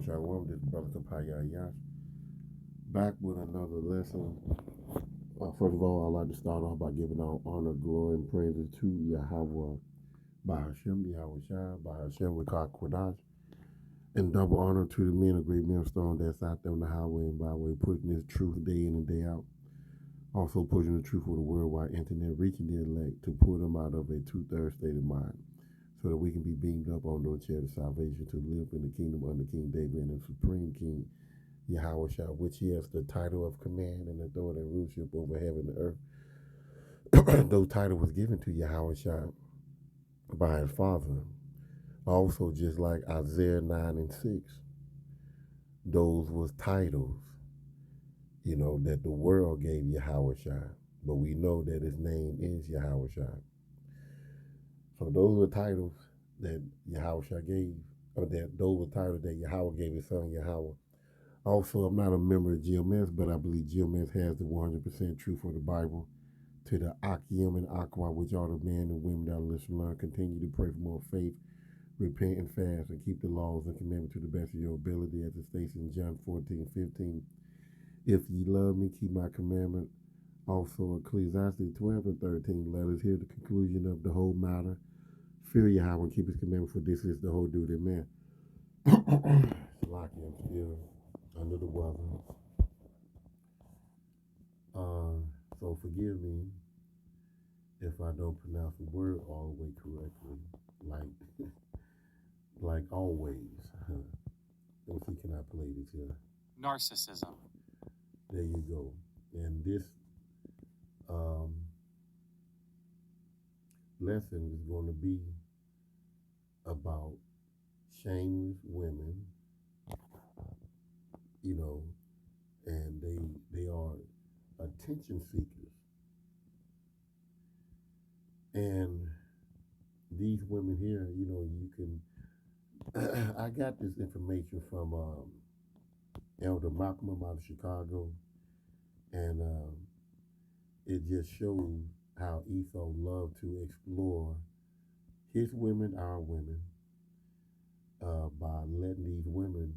Shalom, this is Brother Kapaya Yash. Back with another lesson. First of all, I'd like to start off by giving all honor, glory, and praises to Yahweh, by Hashem, Yahweh Shai, by Hashem, Rekah Kodash, and double honor to the men of Great Millstone that's out there on the highway and byway, putting this truth day in and day out. Also pushing the truth for the worldwide internet, reaching the elect to pull them out of a two-thirds state of mind, so that we can be beamed up on those chairs of salvation to live in the kingdom under King David and the supreme King Yahweh Shah, which he has the title of command and authority and rulership over heaven and earth. Those title was given to Yahweh Shah by his father. Also, just like Isaiah 9 and 6, those was titles, that the world gave Yahweh Shah. But we know that his name is Yahweh Shah. So those were titles that Yahweh Shah gave, or that those were titles that Yahweh gave his son Yahweh. Also, I'm not a member of GMS, but I believe GMS has the 100% truth of the Bible. To the Akim and Aqua, which are the men and women that listen, learn, continue to pray for more faith, repent and fast, and keep the laws and commandments to the best of your ability, as it states in John 14:15. If ye love me, keep my commandment. Also, Ecclesiastes 12 and 13. Let us hear the conclusion of the whole matter. Fear Yahweh and keep his commandment, for this is the whole duty of man. Lucky, I'm still under the weather. So forgive me if I don't pronounce the word all the way correctly, like always. Let's see, can I play this here? Narcissism. There you go. And this lesson is going to be about shameless women, and they are attention seekers. And these women here, you can. I got this information from Elder Malcolm out of Chicago, and it just shows how Esau loved to explore his women, our women, by letting these women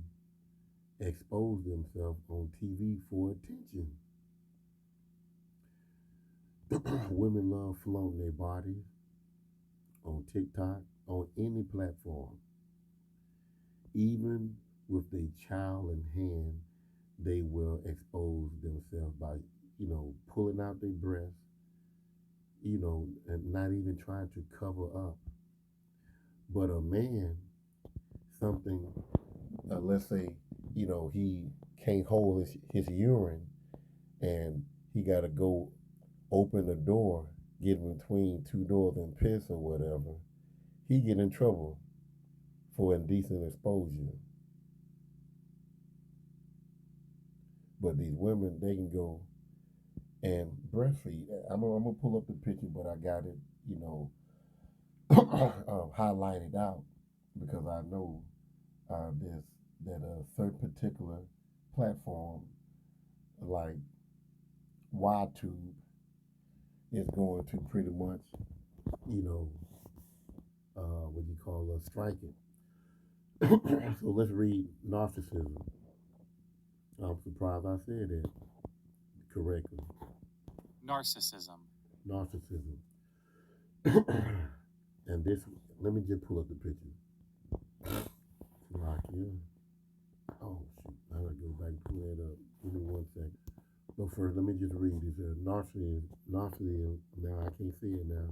expose themselves on TV for attention. Women love flaunting their bodies on TikTok, on any platform. Even with a child in hand, they will expose themselves by, pulling out their breasts, and not even trying to cover up. But a man, something, let's say, he can't hold his urine, and he got to go open the door, get in between two doors and piss or whatever, he get in trouble for indecent exposure. But these women, they can go and breastfeed. I'm gonna pull up the picture, but I got it, highlighted out, because I know there's that a certain particular platform like YTube is going to pretty much, what you call a strike it. So let's read narcissism. I'm surprised I said it correctly. Narcissism. Narcissism. And this, let me just pull up the picture. Like, yeah. Oh, shoot. I gotta go back and pull that up. Give me one second. So first, let me just read this. Narcissism. Now, I can't see it now.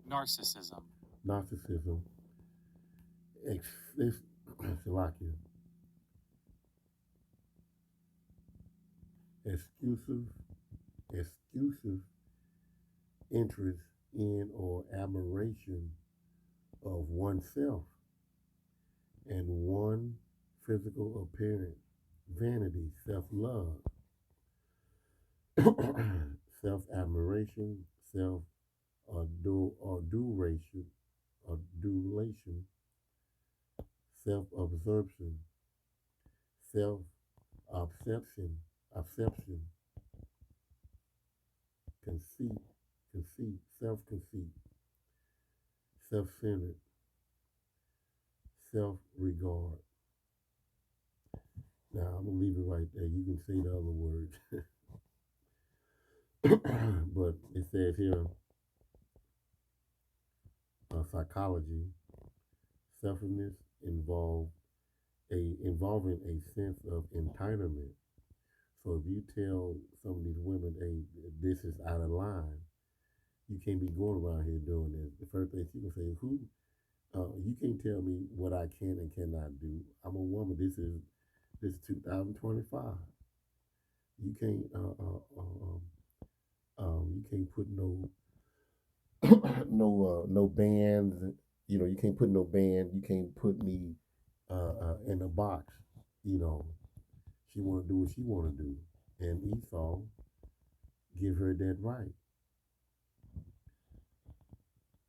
Narcissism. Narcissism. It's Salakia. Exclusive interest in or admiration of oneself and one physical appearance, vanity, self-love, self-admiration, self-adulation, self-absorption, self-obsession, conceit, self-conceit, self-centered, self-regard, Now I'm gonna leave it right there. You can say the other words, but it says here, psychology, selfishness involving a sense of entitlement. So if you tell some of these women, hey, this is out of line, you can't be going around here doing this. The first thing she can say, who? You can't tell me what I can and cannot do. I'm a woman. This is 2025. You can't you can't put no no bands. You know, you can't put no band. You can't put me in a box. You know, she want to do what she want to do, and Esau give her that right.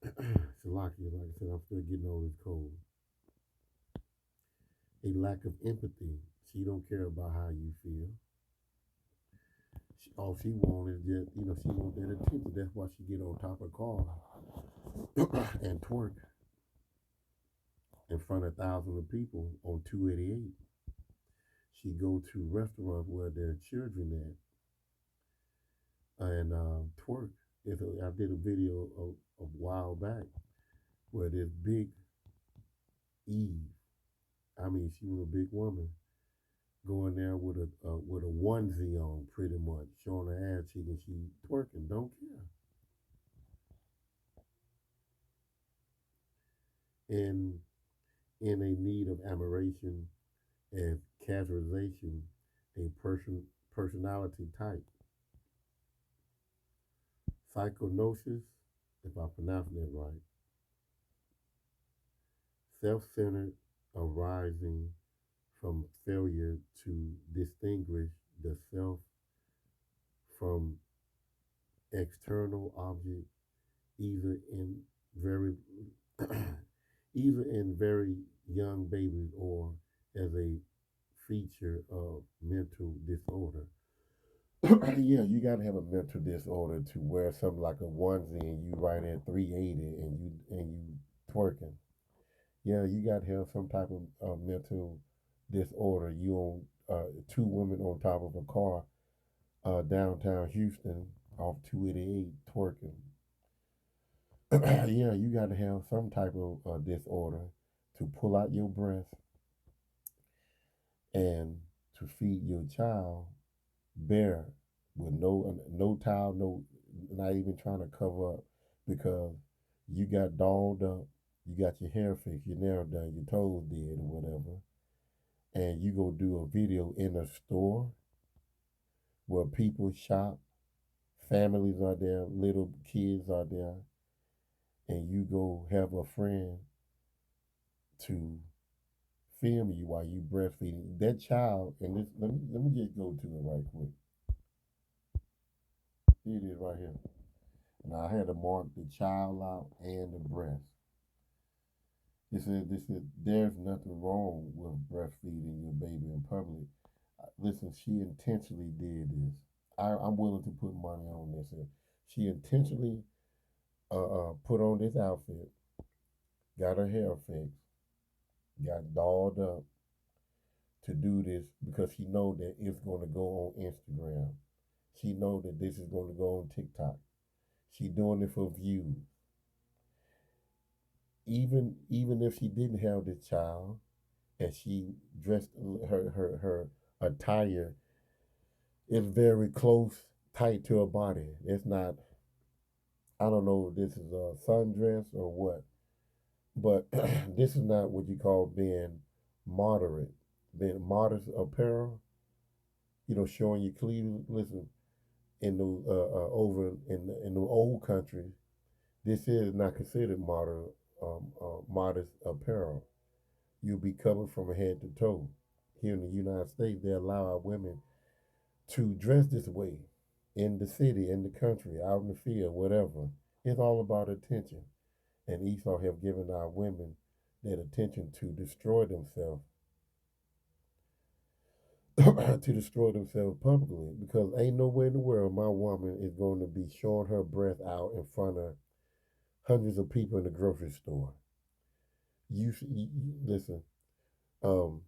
Salaki, like I said, I'm still getting over this cold. A lack of empathy. She don't care about how you feel. All she wants is just, she wants that attention. That's why she get on top of the car and twerk in front of thousands of people on 288. She go to restaurants where there are children at and twerk. I did a video a while back where this big Eve, I mean, she was a big woman, going there with a onesie on, pretty much showing her ass cheek, and she twerking, don't care, and in a need of admiration and categorization, a personality type, psychonosis, if I'm pronouncing it right, self-centered, arising from failure to distinguish the self from external object, either in very either in very young babies or as a feature of mental disorder. Yeah, you gotta have a mental disorder to wear something like a onesie and you right at 380 and you twerking. Yeah, you gotta have some type of mental disorder. You on two women on top of a car downtown Houston off 288 twerking. Yeah, you got to have some type of disorder to pull out your breast and to feed your child bare with no towel, no, not even trying to cover up because you got dolled up, you got your hair fixed, your nail done, your toes did, or whatever, and you go do a video in a store where people shop, families are there, little kids are there, and you go have a friend to film you while you breastfeeding that child. And this, let me just go to it right quick. Here it is right here. Now I had to mark the child out and the breast. This is there's nothing wrong with breastfeeding your baby in public. Listen, she intentionally did this. I'm willing to put money on this. She intentionally put on this outfit, got her hair fixed, got dolled up to do this because she know that it's going to go on Instagram. She know that this is going to go on TikTok. She doing it for views. Even if she didn't have this child and she dressed her attire is very close, tight to her body. It's not. I don't know if this is a sundress or what, but this is not what you call being moderate, being modest apparel. Showing your cleavage. Listen, in the over in the old countries, this is not considered modest apparel. You'll be covered from head to toe. Here in the United States, they allow our women to dress this way in the city, in the country, out in the field, whatever. It's all about attention. And Esau have given our women that attention to destroy themselves, to destroy themselves publicly. Because ain't no way in the world my woman is going to be showing her breath out in front of hundreds of people in the grocery store. You listen. Um,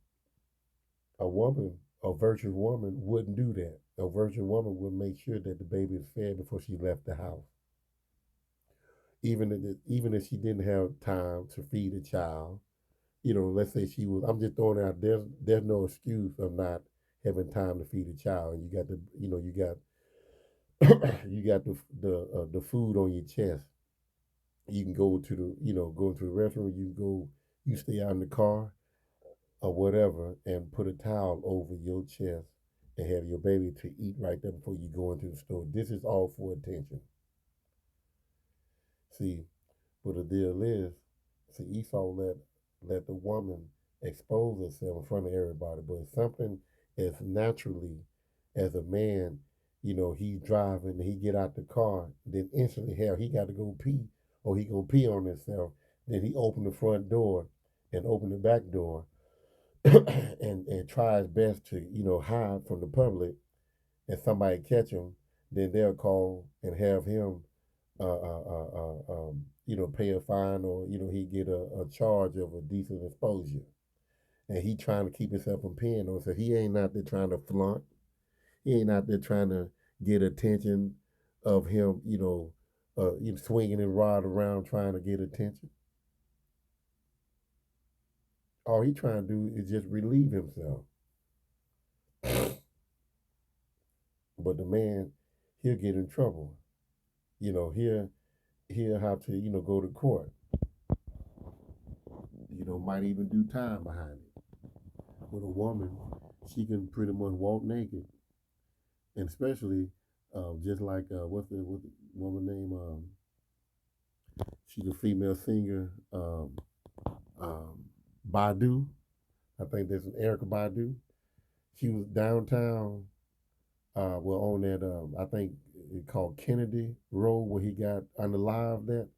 a woman A virtuous woman wouldn't do that. A virtuous woman would make sure that the baby is fed before she left the house. Even if she didn't have time to feed a child, let's say she was. I'm just throwing it out. There's no excuse of not having time to feed a child. And you got you got the food on your chest. You can go to go to the restaurant. You stay out in the car or whatever, and put a towel over your chest and have your baby to eat right there before you go into the store. This is all for attention. See, but the deal is, see, Esau let the woman expose herself in front of everybody, but it's something as naturally as a man, he's driving and he get out the car, then instantly hell he got to go pee or he gonna pee on himself. Then he open the front door and open the back door and try his best to hide from the public, and somebody catch him, then they'll call and have him pay a fine, or he get a charge of a decent exposure, and he trying to keep himself from peeing on. So he ain't out there trying to flaunt. He ain't out there trying to get attention of him, swinging his rod around trying to get attention. All he trying to do is just relieve himself. But the man, he'll get in trouble. He'll have to, go to court. Might even do time behind it. With a woman, she can pretty much walk naked, and especially just like what's the woman name? She's a female singer, Badu. I think that's Erica Badu. She was downtown, on that I think it called Kennedy Road where he got unalived at.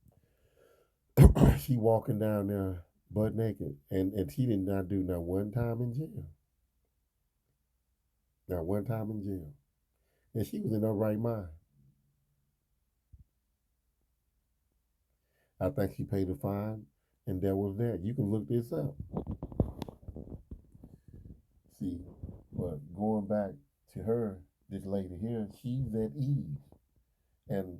She walking down there butt naked, and she did not do not one time in jail. Not one time in jail, and she was in her right mind. I think she paid a fine, and that was that. You can look this up. See, but going back to her, this lady here, she's at ease, and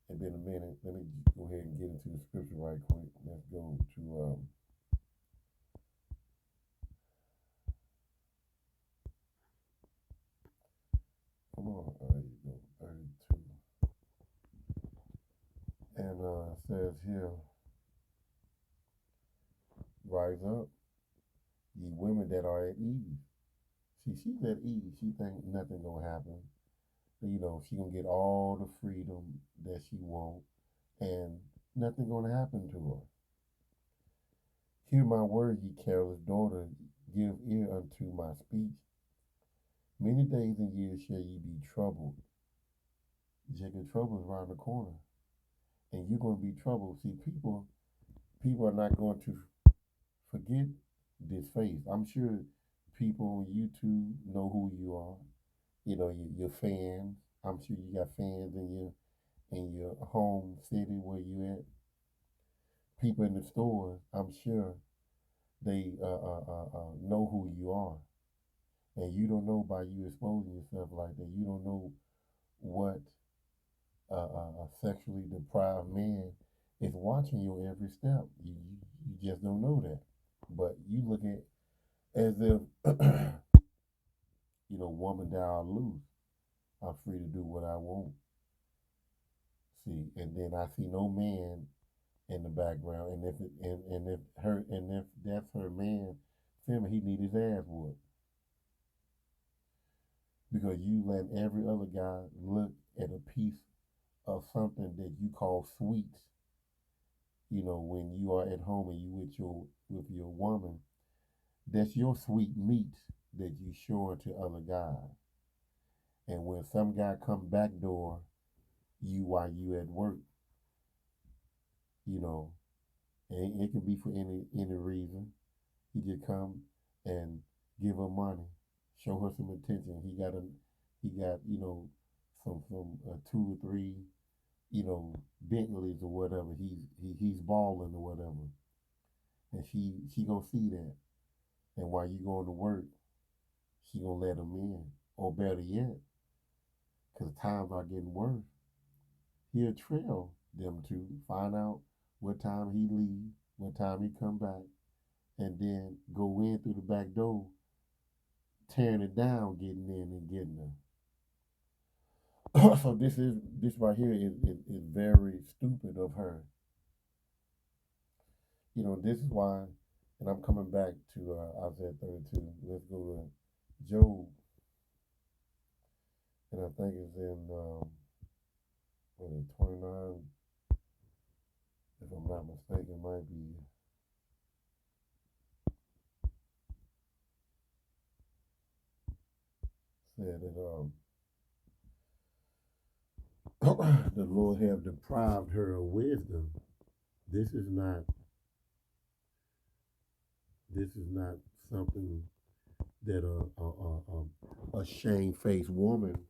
it's been a minute. Let me go ahead and get into the scripture right quick. Let's go to come on, there you go, 32, and says here, rise up, ye women that are at ease. See, she's at ease. She think nothing gonna happen. She gonna get all the freedom that she want, and nothing gonna happen to her. Hear my word, ye careless daughter, give ear unto my speech. Many days and years shall ye be troubled. Jacob, trouble is around the corner, and you're gonna be troubled. See, people are not going to forget this face. I'm sure people on YouTube know who you are. Your fans. I'm sure you got fans in your home city where you at. People in the stores. I'm sure they know who you are, and you don't know by you exposing yourself like that. You don't know what a sexually deprived man is watching your every step. You just don't know that, but you look at as if woman thou art loose. I'm free to do what I want. See, and then I see no man in the background, and if that's her man, feeling he need his ass whooped because you let every other guy look at a piece of something that you call sweets. When you are at home and you with your woman, that's your sweet meat that you showing to other guys. And when some guy come back door you while you at work, you know, and it can be for any reason. He just come and give her money, show her some attention. He got two or three Bentleys or whatever. He's balling or whatever, and she gonna see that. And while you going to work, she gonna let him in. Or better yet, because times are getting worse, he'll trail them two, find out what time he leave, what time he come back, and then go in through the back door, tearing it down, getting in and getting her. So this right here is very stupid of her. This is why, and I'm coming back to Isaiah 32. Let's go to Job, and I think it's in what is it, 29. If I'm not mistaken, it might be said that the Lord have deprived her of wisdom. This is not this is not something that a shame-faced woman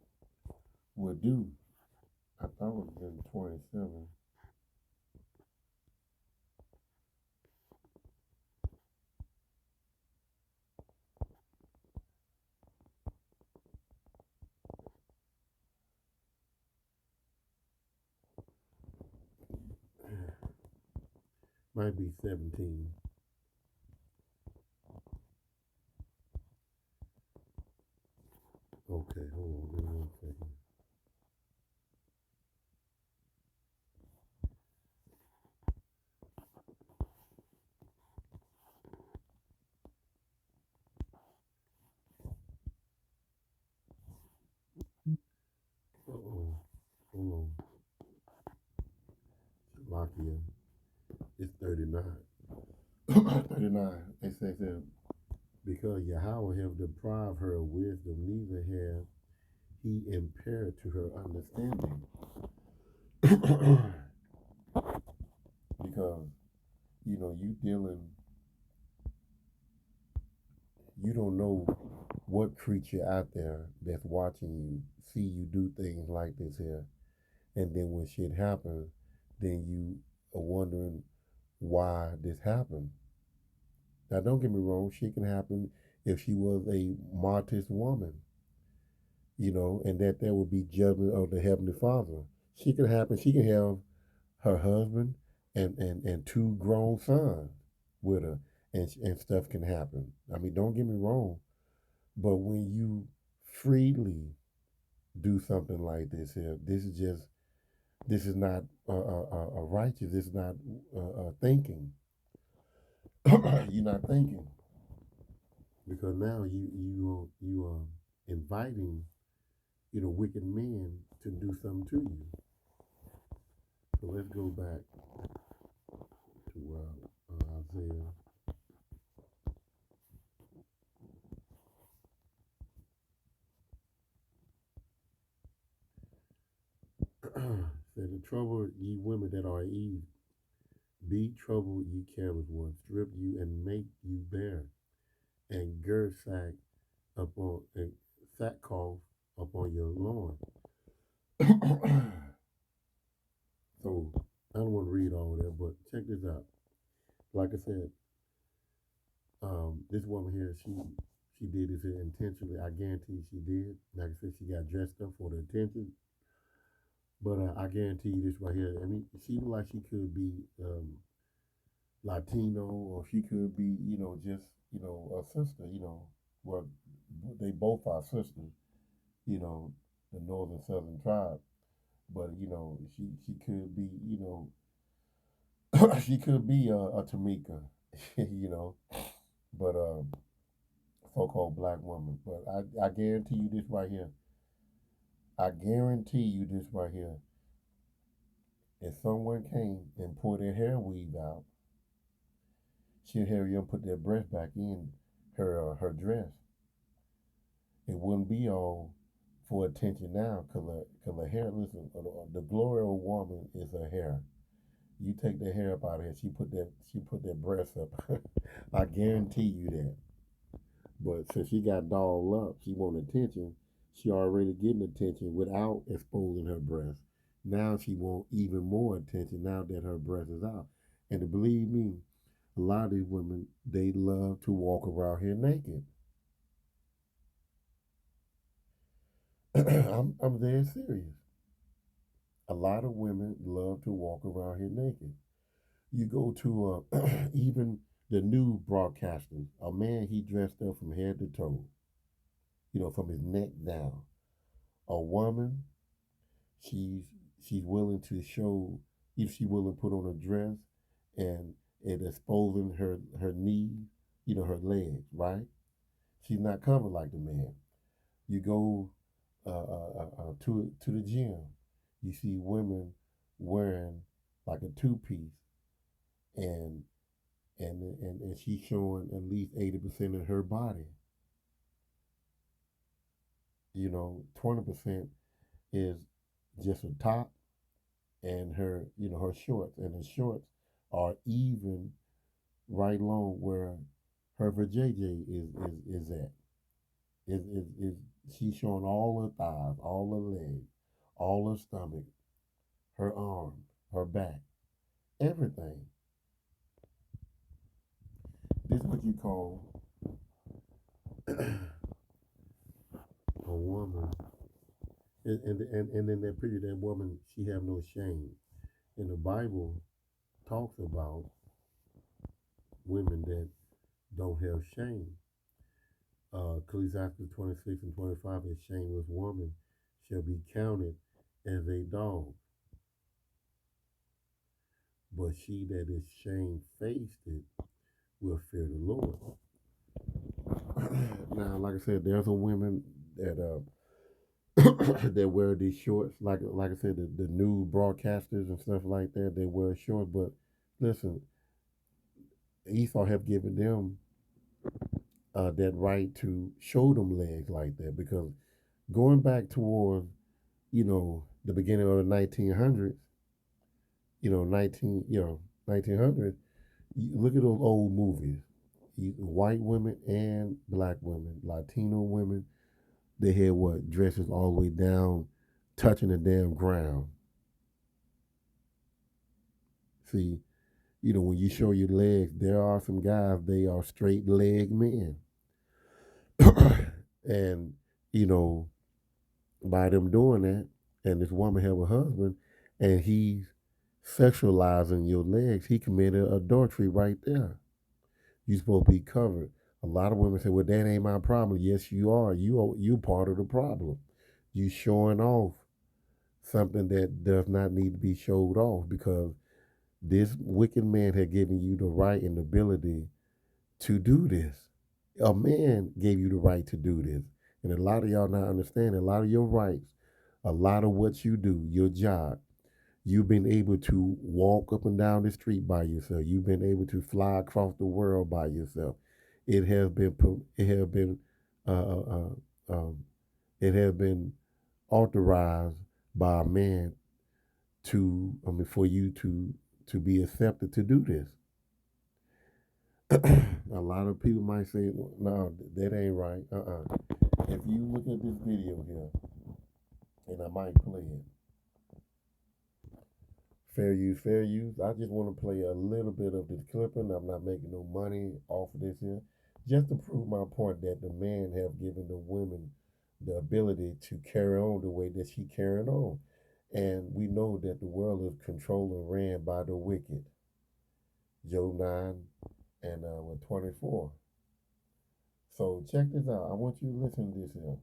would do. I thought it was in 27. Might be 17. Okay, hold on, give me 1 second. Uh-oh, hold on. Slovakia, it's 39. 39. It says that because Yahweh have deprived her of wisdom, neither have he impaired to her understanding. Because you don't know what creature out there that's watching you see you do things like this here, and then when shit happens, then you are wondering why this happened. Now, don't get me wrong, shit can happen if she was a martyrs woman, and that there would be judgment of the Heavenly Father. She can happen. She can have her husband and two grown sons with her, and stuff can happen. I mean, don't get me wrong, but when you freely do something like this here, this is not righteous. This is not thinking. You're not thinking because now you are inviting wicked men to do something to you. So let's go back to Isaiah. Said, the trouble ye women that are Eve, be troubled ye careless ones, strip you and make you bare, and gird sackcloth upon your loin. So I don't want to read all that, but check this out. Like I said, this woman here, she did this here intentionally. I guarantee she did. Like I said, she got dressed up for the attention. But I guarantee you this right here. I mean, she looked like she could be Latino, or she could be, just a sister. Well, they both are sisters. The northern southern tribe. But she could be, she could be a Tamika, but so-called black woman. But I guarantee you this right here. I guarantee you this right here. If someone came and pulled their hair weave out, she'll hurry up and put their breast back in her dress. It wouldn't be all for attention now, cause her hair. Listen, the glory of a woman is her hair. You take the hair up out of here, she put that breast up. I guarantee you that. But since she got dolled up, she want attention. She already getting attention without exposing her breast. Now she want even more attention now that her breast is out. And to believe me, a lot of these women, they love to walk around here naked. I'm very serious. A lot of women love to walk around here naked. You go to even the new broadcasters. A man, he dressed up from head to toe, from his neck down. A woman, she's she's willing to show, if she willing to put on a dress and it exposing her knees, her legs, right? She's not covered like the man. You go to the gym, you see women wearing like a two piece, and and she's showing at least 80% of her body. 20% is just a top and her shorts, and the shorts are even right along where her vajayjay is at. Is she's showing all her thighs, all her legs, all her stomach, her arms, her back, everything. This is what you call a woman. And in that period, that woman, she have no shame. And the Bible talks about women that don't have shame. Ecclesiastes 26 and 25, a shameless woman shall be counted as a dog. But she that is shamefaced will fear the Lord. Now, like I said, there's a women that that wear these shorts, like I said, the new broadcasters and stuff like that. They wear shorts, but listen, Esau have given them that right to show them legs like that, because going back towards the beginning of the 1900s, 1900s. Look at those old movies. White women and black women, Latino women, they had what, dresses all the way down, touching the damn ground. See, when you show your legs, there are some guys, they are straight leg men. And, you know, by them doing that, and this woman have a husband, and he's sexualizing your legs, he committed adultery right there. You supposed to be covered. A lot of women say, "Well, that ain't my problem." Yes, you are. You part of the problem. You showing off something that does not need to be showed off, because this wicked man had given you the right and the ability to do this. A man gave you the right to do this. And a lot of y'all not understanding a lot of your rights, a lot of what you do, your job. You've been able to walk up and down the street by yourself. You've been able to fly across the world by yourself. It has been it has been uh, uh, um, it has been authorized by a man for you to be accepted to do this. A lot of people might say, "No, that ain't right." If you look at this video here, and I might play it. Fair use, fair use. I just want to play a little bit of this clipping. I'm not making no money off of this here. Just to prove my point that the man have given the women the ability to carry on the way that she carrying on. And we know that the world is controlled and ran by the wicked. Job 9 and 24. So check this out. I want you to listen to this here.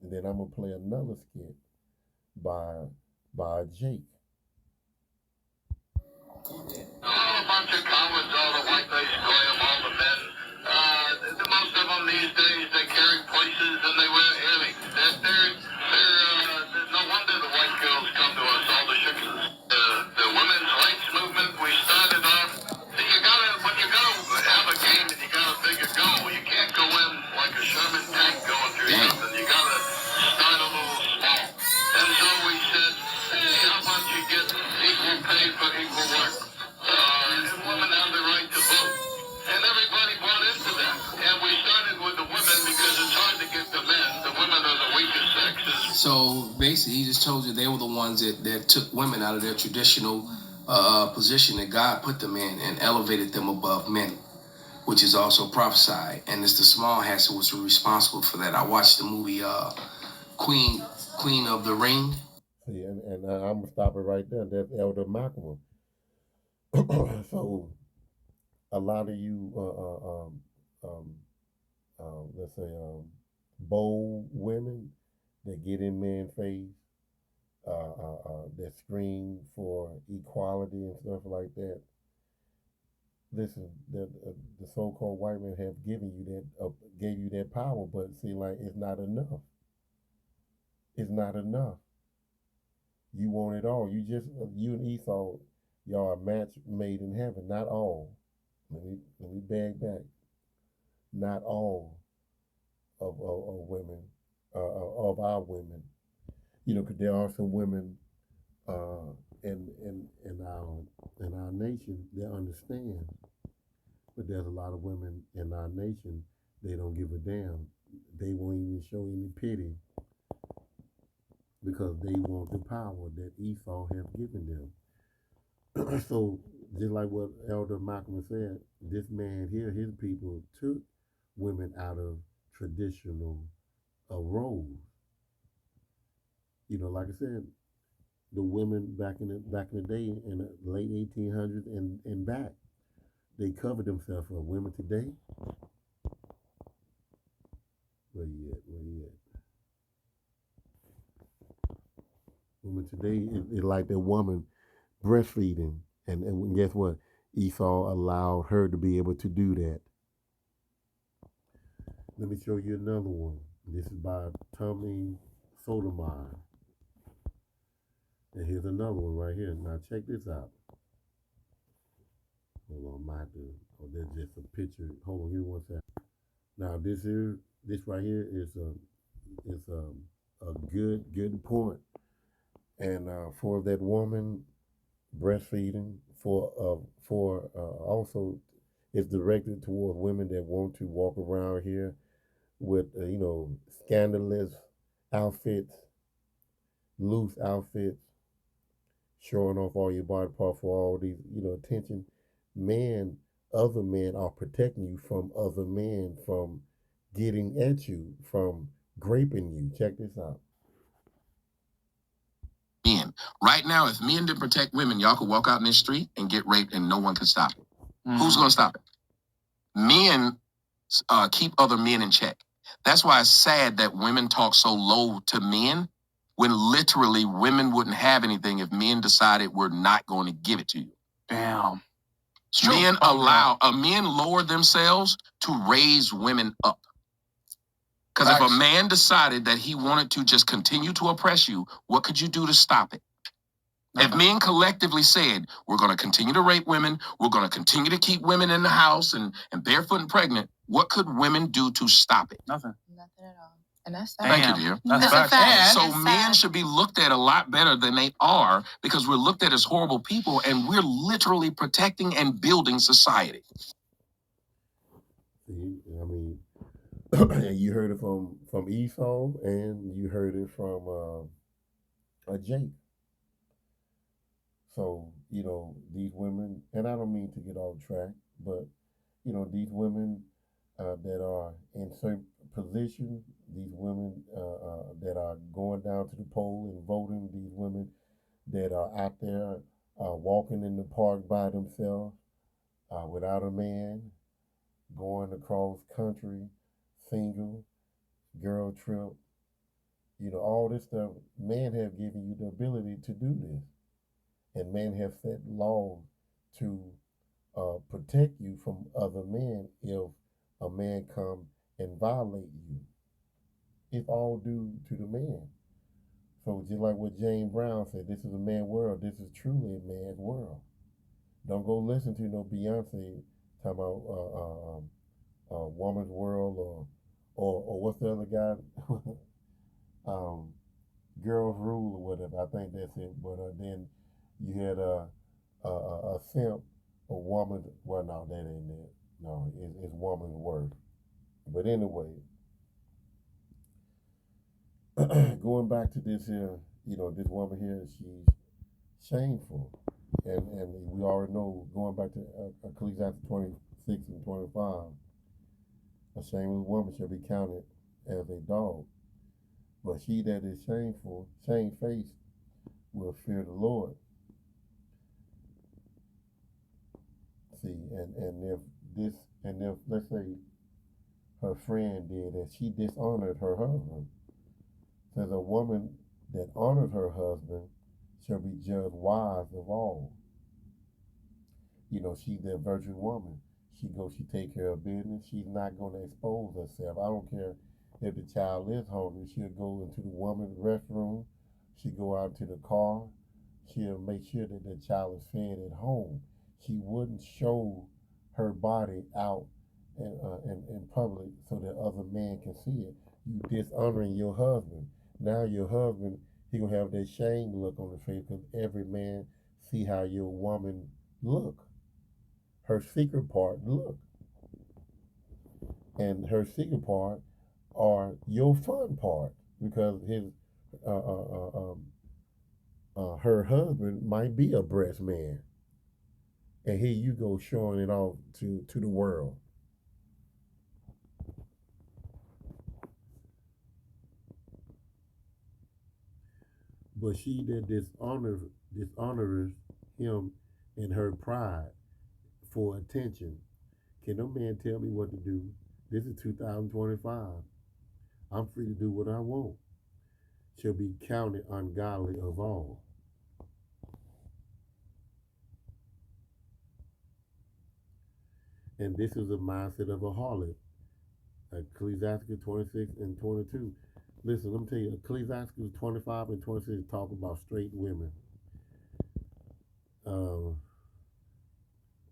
And then I'm going to play another skit by Jake. A bunch of cowards, all the white-faced goyim, all the men. Most of them these days, they carry places and they wear earrings. No wonder the white girls come to us, all the shippers. The women's rights movement, we started off. When you gotta have a game and you gotta figure goal, you can't go in like a Sherman tank going through something. You gotta start a little small. And so we said, hey, how about you get equal pay for equal work? And women have the right to vote. And everybody bought into that. And we started with the women because it's hard to get the men. The women are the weakest sexes. So basically, he just told you they were the ones that took women out of their traditional position that God put them in and elevated them above men, which is also prophesied. And it's the small hats who was responsible for that. I watched the movie queen of the ring. See, and I'm gonna stop it right there. That's Elder Malcolm. So a lot of you, let's say, bold women that get in men's face, that scream for equality and stuff like that. Listen, the so-called white men have given you that, gave you that power, but see, like it's not enough. It's not enough. You want it all. You and Esau, y'all are match made in heaven. Not all. Let me bag back. Not all of women, of our women. You know, 'cause there are some women uh, in our nation that understand, but there's a lot of women in our nation they don't give a damn. They won't even show any pity because they want the power that Esau have given them. So just like what Elder Malcolm said, this man here, his people took women out of traditional roles. You know, like I said, the women back in the day in the late 1800s and back, they covered themselves up. Women today, where you at? Where you at? Women today is like that woman breastfeeding, and guess what? Esau allowed her to be able to do that. Let me show you another one. This is by Tommy Sotomayor. And here's another one right here. Now check this out. Hold on, my dude. Oh, there's just a picture. Hold on, here one second. Now this right here is a good point. And for that woman breastfeeding, for also it's directed toward women that want to walk around here with scandalous outfits, loose outfits, showing off all your body parts for all these attention. Other men are protecting you from other men from getting at you, from graping you. Check this out. Men. Right now, if men didn't protect women, y'all could walk out in the street and get raped and no one could stop it. Who's going to stop it? Men keep other men in check. That's why it's sad that women talk so low to men when literally women wouldn't have anything if men decided we're not going to give it to you. Damn. Men lower themselves to raise women up. Because if a man decided that he wanted to just continue to oppress you, what could you do to stop it? If men collectively said, we're going to continue to rape women, we're going to continue to keep women in the house and barefoot and pregnant, what could women do to stop it? Nothing. Nothing at all. And that's sad. Thank you, dear. That's a fact. So That's men sad. should be looked at a lot better than they are because we're looked at as horrible people and we're literally protecting and building society. See, I mean, you heard it from Esau and you heard it from Jake. So, these women, and I don't mean to get off track, but, these women that are in certain positions, these women that are going down to the poll and voting, these women that are out there walking in the park by themselves without a man, going across country, single, girl trip, all this stuff, men have given you the ability to do this. And men have set laws to protect you from other men if a man come and violate you. It's all due to the man. So just like what James Brown said, this is a man's world. This is truly a man's world. Don't go listen to no Beyonce talking about woman's world or what's the other guy? Girls Rule or whatever. I think that's it. But then you had a simp, a woman. Well, no, that ain't it. No, it's woman's worth. But anyway, going back to this here, this woman here, she's shameful, and we already know. Going back to Ecclesiastes 26 and 25, a shameless woman shall be counted as a dog. But she that is shamefaced, will fear the Lord. See, and if let's say her friend did that, she dishonored her husband. Says a woman that honored her husband shall be judged wise of all. She's that virgin woman. She take care of business. She's not going to expose herself. I don't care if the child is hungry. She'll go into the woman's restroom. She'll go out to the car. She'll make sure that the child is fed at home. She wouldn't show her body out in public so that other men can see it. You dishonoring your husband. Now your husband, he gonna have that shame look on his face because every man see how your woman look. Her secret part look. And her secret part are your fun part because her husband might be a breast man. And here you go showing it off to the world. But she that dishonors him in her pride for attention. Can no man tell me what to do? This is 2025. I'm free to do what I want. Shall be counted ungodly of all. And this is the mindset of a harlot. Ecclesiastes 26 and 22. Listen, let me tell you, Ecclesiastes 25 and 26 talk about straight women.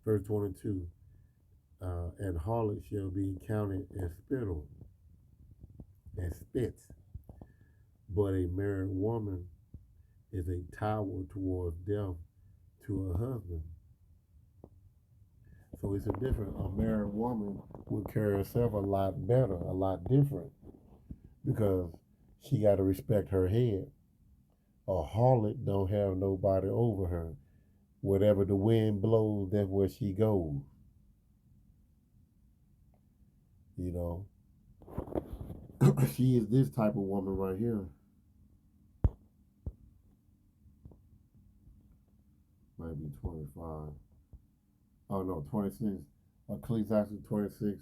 Verse 22. And harlot shall be counted as spittle, as spits. But a married woman is a tower towards death to her husband. So it's a married woman would carry herself a lot better, a lot different, because she got to respect her head. A harlot don't have nobody over her. Whatever the wind blows, that's where she goes. She is this type of woman right here. Might be 25. Oh no, 26. Ecclesiastes 26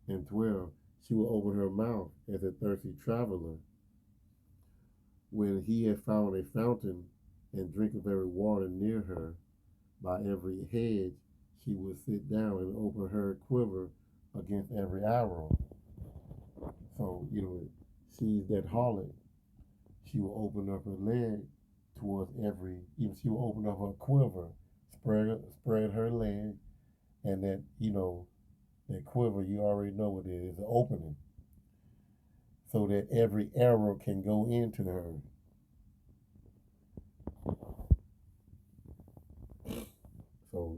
and 12. She will open her mouth as a thirsty traveler. When he had found a fountain and drink of every water near her, by every hedge, she would sit down and open her quiver against every arrow. So, she's that harlot. She will open up her leg towards she will open up her quiver, spread her leg, and that quiver, you already know what it is, an opening. So that every arrow can go into her. So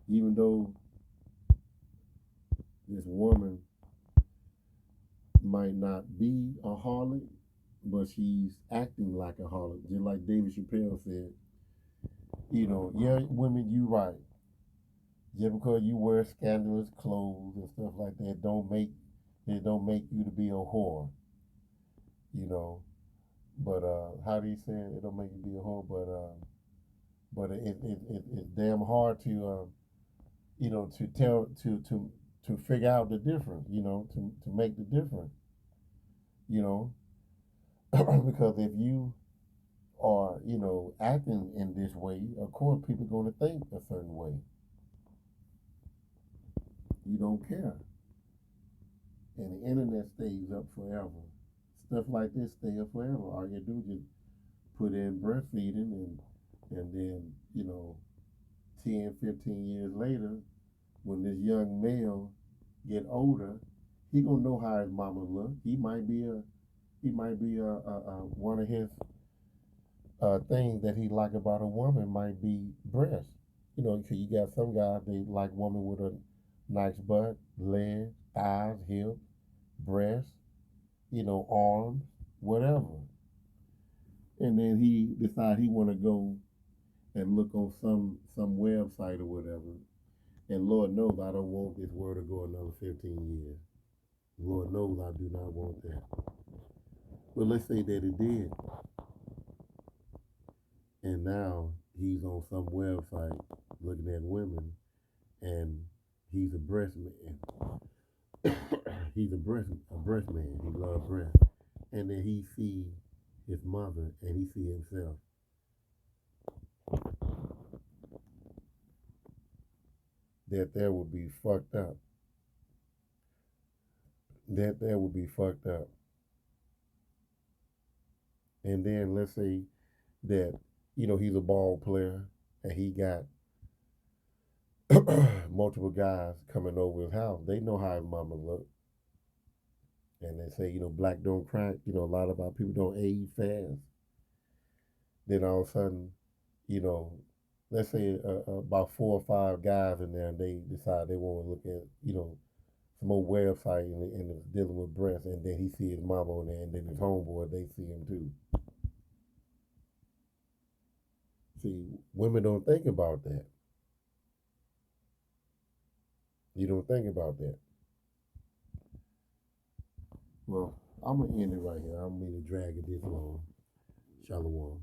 even though this woman might not be a harlot, but she's acting like a harlot, just like David Chappelle said. Yeah, women, you right. Just because you wear scandalous clothes and stuff like that, don't make you to be a whore. But how do you say it? It don't make you be a whore, but it's damn hard to to tell to figure out the difference. To make the difference. Because if you are acting in this way, of course people are going to think a certain way. You don't care, and the internet stays up forever. Stuff like this stay up forever. All you do is just put in breastfeeding and then 10, 15 years later, when this young male get older, he gonna know how his mama look. He might be one of his things that he like about a woman might be breast. Cause you got some guys, they like woman with a nice butt, legs, thighs, hips, breasts, arms, whatever. And then he decide he want to go and look on some website or whatever. And Lord knows I don't want this world to go another 15 years. Lord knows I do not want that. But let's say that it did, and now he's on some website looking at women, and he's a breast man. He's a breast man. He loves breast, and then he see his mother, and he see himself. That would be fucked up. That would be fucked up. And then let's say that, he's a ball player and he got multiple guys coming over his house. They know how his mama look. And they say, black don't crack. A lot of our people don't age fast. Then all of a sudden, let's say about 4 or 5 guys in there, and they decide they want to look at, some old website and it's dealing with breasts, and then he see his mama on there, and then his homeboy, they see him too. See, women don't think about that. You don't think about that. Well, I'm going to end it right here. I don't mean to drag it this long. Shalom.